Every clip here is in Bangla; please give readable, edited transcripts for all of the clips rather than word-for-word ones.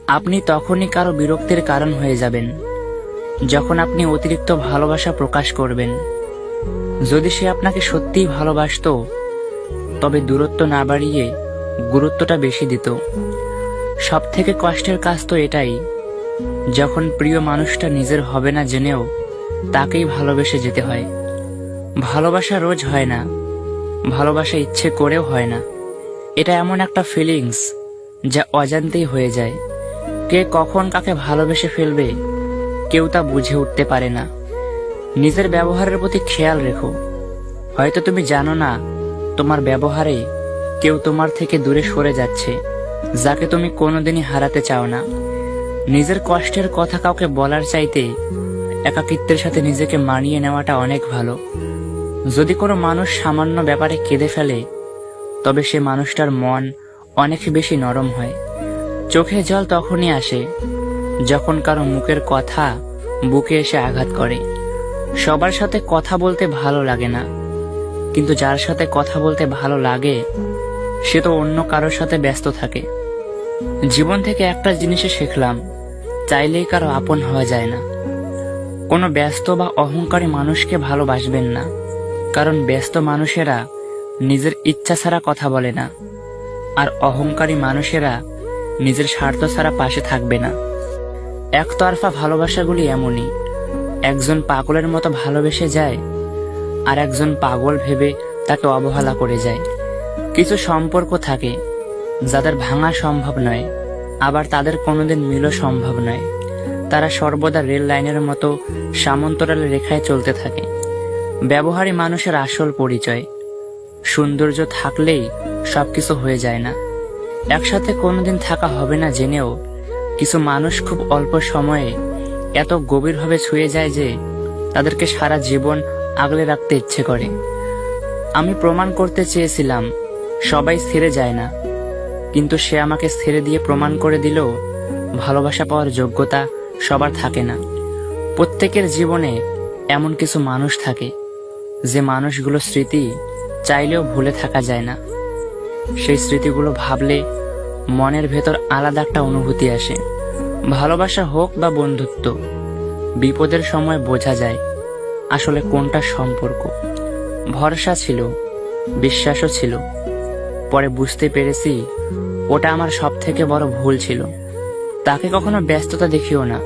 আপনি তখনই কারো বিরক্তির কারণ হয়ে যাবেন যখন আপনি অতিরিক্ত ভালোবাসা প্রকাশ করবেন। যদি সে আপনাকে সত্যিই ভালোবাসতো তবে দূরত্ব না বাড়িয়ে গুরুত্বটা বেশি দিত। সব থেকে কষ্টের কাজ তো এটাই, যখন প্রিয় মানুষটা নিজের হবে না জেনেও তাকেই ভালোবেসে যেতে হয়। ভালোবাসা রোজ হয় না, ভালোবাসা ইচ্ছে করেও হয় না। এটা এমন একটা ফিলিংস যা অজান্তেই হয়ে যায়। কে কখন কাকে ভালোবেসে ফেলবে কেউ তা বুঝে উঠতে পারে না। নিজের ব্যবহারের প্রতি খেয়াল রেখো। হয়তো তুমি জানো না তোমার ব্যবহারে কেউ তোমার থেকে দূরে সরে যাচ্ছে, যাকে তুমি কোনোদিনই হারাতে চাও না। নিজের কষ্টের কথা কাউকে বলার চাইতে একাকিত্বের সাথে নিজেকে মানিয়ে নেওয়াটা অনেক ভালো। যদি কোনো মানুষ সামান্য ব্যাপারে কেঁদে ফেলে তবে সে মানুষটার মন অনেক বেশি নরম হয়। চোখে জল তখনই আসে যখন কারো মুখের কথা বুকে এসে আঘাত করে। সবার সাথে কথা বলতে ভালো লাগে না, কিন্তু যার সাথে কথা বলতে ভালো লাগে সে তো অন্য কারোর সাথে ব্যস্ত থাকে। জীবন থেকে একটা জিনিসে শিখলাম, চাইলেই কারো আপন হওয়া যায় না। কোনো ব্যস্ত বা অহংকারী মানুষকে ভালোবাসবেন না, কারণ ব্যস্ত মানুষেরা নিজের ইচ্ছা ছাড়া কথা বলে না, আর অহংকারী মানুষেরা নিজের স্বার্থ ছাড়া পাশে থাকবে না। একতরফা ভালোবাসাগুলি এমনই, একজন পাগলের মতো ভালোবেসে যায় আর একজন পাগল ভেবে তাকে অবহেলা করে যায়। কিছু সম্পর্ক থাকে যাদের ভাঙা সম্ভব নয়, আবার তাদের কোনোদিন মিলও সম্ভব নয়। তারা সর্বদা রেল লাইনের মতো সমান্তরাল রেখায় চলতে থাকে। ব্যবহারী মানুষের আসল পরিচয়। সৌন্দর্য থাকলেই সবকিছু হয়ে যায় না। একসাথে কোনোদিন থাকা হবে না জেনেও কিছু মানুষ খুব অল্প সময়ে এত গভীরভাবে ছুঁয়ে যায় যে তাদেরকে সারা জীবন আগলে রাখতে ইচ্ছে করে। আমি প্রমাণ করতে চেয়েছিলাম সবাই ছেড়ে যায় না, কিন্তু সে আমাকে ছেড়ে দিয়ে প্রমাণ করে দিল ভালোবাসা পাওয়ার যোগ্যতা সবার থাকে না। প্রত্যেকের জীবনে এমন কিছু মানুষ থাকে যে মানুষগুলো স্মৃতি চাইলেও ভুলে থাকা যায় না। সেই স্মৃতিগুলো ভাবলে মনের ভেতর আলাদা একটা অনুভূতি আসে। ভালোবাসা হোক বা বন্ধুত্ব, বিপদের সময় বোঝা যায় আসলে কোনটা সম্পর্ক। ভরসা ছিল, বিশ্বাসও ছিল। পরে বুঝতে পেরেছি ওটা আমার সব থেকে বড় ভুল ছিল। তাকে কখনো ব্যস্ততা দেখিও না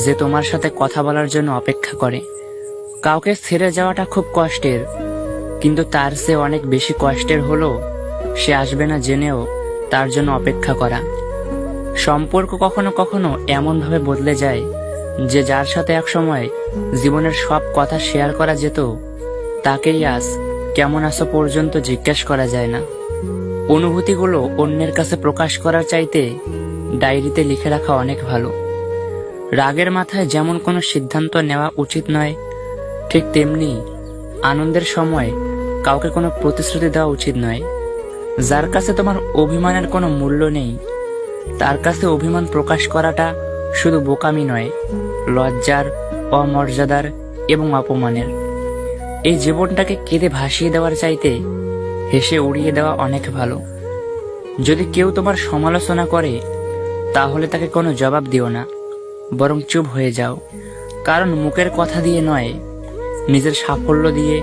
যে তোমার সাথে কথা বলার জন্য অপেক্ষা করে। কাউকে ছেড়ে যাওয়াটা খুব কষ্টের, কিন্তু তার চেয়ে অনেক বেশি কষ্টের হলো সে আসবে না জেনেও তার জন্য অপেক্ষা করা। সম্পর্ক কখনো কখনো এমন ভাবে বদলে যায় যে যার সাথে একসময় জীবনের সব কথা শেয়ার করা যেত তাকেই আজ কেমন আছো পর্যন্ত জিজ্ঞেস করা যায় না। অনুভূতিগুলো অন্যের কাছে প্রকাশ করার চাইতে ডায়েরিতে লিখে রাখা অনেক ভালো। রাগের মাথায় যেমন কোনো সিদ্ধান্ত নেওয়া উচিত নয়, ঠিক তেমনি আনন্দের সময় কাউকে কোনো প্রতিশ্রুতি দেওয়া উচিত নয়। যার কাছে তোমার অভিমানের কোনো মূল্য নেই তার কাছে অভিমান প্রকাশ করাটা শুধু বোকামি নয়, লজ্জার, অমর্যাদার এবং অপমানের। এই জীবনটাকে কেঁদে ভাসিয়ে দেওয়ার চাইতে হেসে উড়িয়ে দেওয়া অনেক ভালো। যদি কেউ তোমার সমালোচনা করে তাহলে তাকে কোনো জবাব দিও না, বরং চুপ হয়ে যাও। কারণ মুখের কথা দিয়ে নয়, নিজের সাফল্য দিয়ে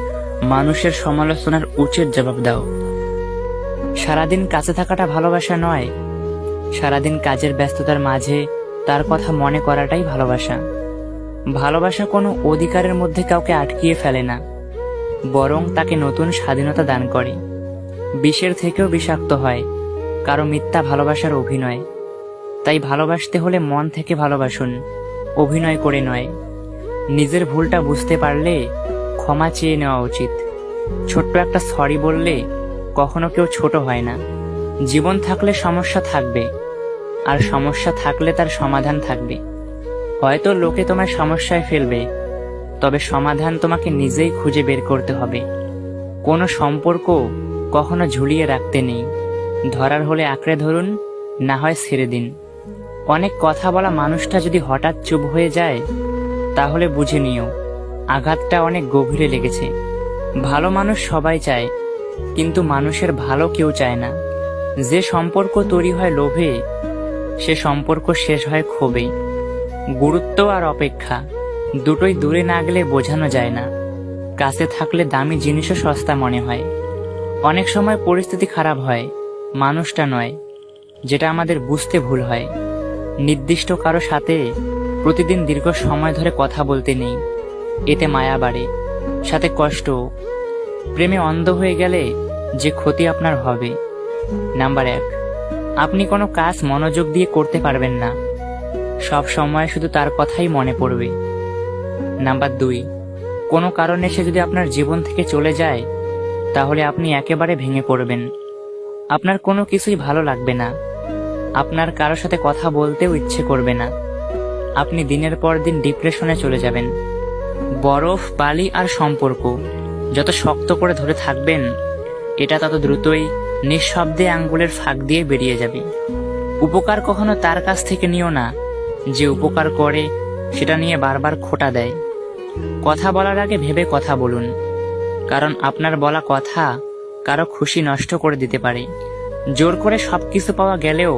মানুষের সমালোচনার উচিত জবাব দাও। সারাদিন কাছে থাকাটা ভালোবাসা নয়, সারাদিন কাজের ব্যস্ততার মাঝে তার কথা মনে করাটাই ভালোবাসা। ভালোবাসা কোনো অধিকারের মধ্যে কাউকে আটকিয়ে ফেলে না, বরং তাকে নতুন স্বাধীনতা দান করে। বিষের থেকেও বিষাক্ত হয় কারো মিথ্যা ভালোবাসার অভিনয়। তাই ভালোবাসতে হলে মন থেকে ভালোবাসুন, অভিনয় করে নয়। নিজের ভুলটা বুঝতে পারলে ক্ষমা চেয়ে নেওয়া উচিত। ছোট্ট একটা সরি বললে কখনো কেউ ছোট হয় না। জীবন থাকলে সমস্যা থাকবে, আর সমস্যা থাকলে তার সমাধান থাকবে। হয়তো লোকে তোমার সমস্যায় ফেলবে, তবে সমাধান তোমাকে নিজেই খুঁজে বের করতে হবে। কোনো সম্পর্ক কখনো ঝুলিয়ে রাখতে নেই, ধরার হলে আঁকড়ে ধরুন, না হয় ছেড়ে দিন। অনেক কথা বলা মানুষটা যদি হঠাৎ চুপ হয়ে যায় তাহলে বুঝে নিও আঘাতটা অনেক গভীরে লেগেছে। ভালো মানুষ সবাই চায়, কিন্তু মানুষের ভালো কেউ চায় না। যে সম্পর্ক তৈরি হয় লোভে সে সম্পর্ক শেষ হয় ক্ষোভে। গুরুত্ব আর অপেক্ষা দুটোই দূরে না গেলে বোঝানো যায় না। কাছে থাকলে দামি জিনিসও সস্তা মনে হয়। অনেক সময় পরিস্থিতি খারাপ হয়, মানুষটা নয়, যেটা আমাদের বুঝতে ভুল হয়। নির্দিষ্ট কারো সাথে প্রতিদিন দীর্ঘ সময় ধরে কথা বলতে নেই, এতে মায়া বাড়ে, সাথে কষ্ট। প্রেমে অন্ধ হয়ে গেলে যে ক্ষতি আপনার হবে। নাম্বার 1, আপনি কোনো কাজ মনোযোগ দিয়ে করতে পারবেন না, সব সময় শুধু তার কথাই মনে পড়বে। নাম্বার 2, কোনো কারণে সে যদি আপনার জীবন থেকে চলে যায়, তাহলে আপনি একেবারে ভেঙে পড়বেন। আপনার কোনো কিছুই ভালো লাগবে না, আপনার কারোর সাথে কথা বলতেও ইচ্ছে করবে না। আপনি দিনের পর দিন ডিপ্রেশনে চলে যাবেন। বরফ, বালি আর সম্পর্ক যত শক্ত করে ধরে থাকবেন, এটা তত দ্রুতই নিঃশব্দে আঙ্গুলের ফাঁক দিয়ে বেরিয়ে যাবে। উপকার কখনো তার কাছ থেকে নিও না যে উপকার করে সেটা নিয়ে বারবার খোঁটা দেয়। কথা বলার আগে ভেবে কথা বলুন, কারণ আপনার বলা কথা কারো খুশি নষ্ট করে দিতে পারে। জোর করে সবকিছু পাওয়া গেলেও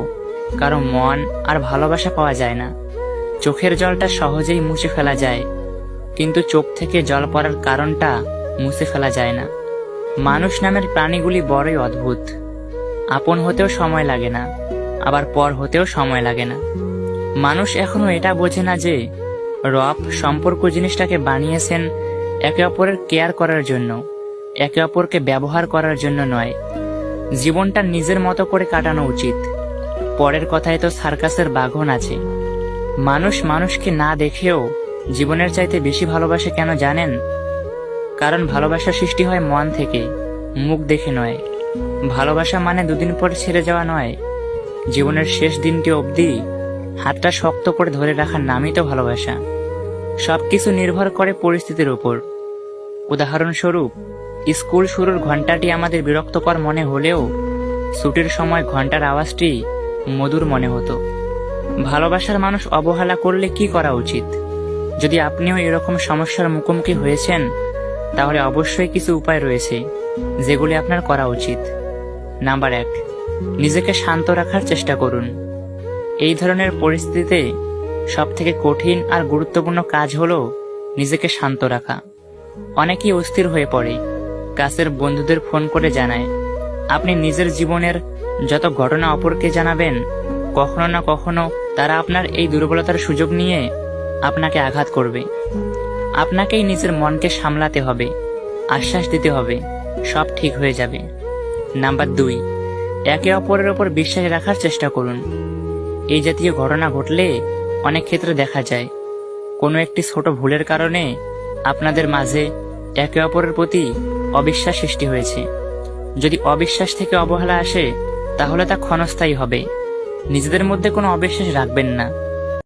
কারো মন আর ভালোবাসা পাওয়া যায় না। চোখের জলটা সহজেই মুছে ফেলা যায়, কিন্তু চোখ থেকে জল পড়ার কারণটা মুছে ফেলা যায় না। মানুষ নামের প্রাণীগুলি বড়ই অদ্ভুত। আপন হতেও সময় লাগে না, আবার পর হতেও সময় লাগে না। মানুষ এখনো এটা বোঝে না যে রব সম্পর্ক জিনিসটাকে বানিয়েছেন একে অপরের কেয়ার করার জন্য, একে অপরকে ব্যবহার করার জন্য নয়। জীবনটা নিজের মতো করে কাটানো উচিত। পরের কথায় তো সার্কাসের বাঘন আছে। মানুষ মানুষকে না দেখেও জীবনের চাইতে বেশি ভালোবাসে কেন জানেন? কারণ ভালোবাসা সৃষ্টি হয় মন থেকে, মুখ দেখে নয়। ভালোবাসা মানে দুদিন পর ছেড়ে যাওয়া নয়, জীবনের শেষ দিনটি অবধি হাতটা শক্ত করে ধরে রাখার নামই তো ভালোবাসা। সবকিছু নির্ভর করে পরিস্থিতির উপর। উদাহরণস্বরূপ, স্কুল শুরুর ঘন্টাটি আমাদের বিরক্তকর মনে হলেও ছুটির সময় ঘন্টার আওয়াজটি মধুর মনে হতো। ভালোবাসার মানুষ অবহেলা করলে কি করা উচিত? যদি আপনিও এরকম সমস্যার মুখোমুখি হয়েছেন, তাহলে অবশ্যই কিছু উপায় রয়েছে যেগুলি আপনার করা উচিত। নাম্বার 1, নিজেকে শান্ত রাখার চেষ্টা করুন। এই ধরনের পরিস্থিতিতে সবথেকে কঠিন আর গুরুত্বপূর্ণ কাজ হলো নিজেকে শান্ত রাখা। অনেকেই অস্থির হয়ে পড়ে, কাছের বন্ধুদের ফোন করে জানায়। আপনি নিজের জীবনের যত ঘটনা অপরকে জানাবেন, কখনো না কখনো তারা আপনার এই দুর্বলতার সুযোগ নিয়ে আপনাকে আঘাত করবে। আপনাকেই নিজের মনকে সামলাতে হবে, আশ্বাস দিতে হবে সব ঠিক হয়ে যাবে। নাম্বার 2, একে অপরের ওপর বিশ্বাস রাখার চেষ্টা করুন। এই জাতীয় ঘটনা ঘটলে অনেক ক্ষেত্রে দেখা যায় কোনো একটি ছোট ভুলের কারণে আপনাদের মাঝে একে অপরের প্রতি অবিশ্বাস সৃষ্টি হয়েছে। যদি অবিশ্বাস থেকে অবহেলা আসে, তাহলে তা ক্ষণস্থায়ী হবে। নিজেদের মধ্যে কোনো অবিশ্বাস রাখবেন না।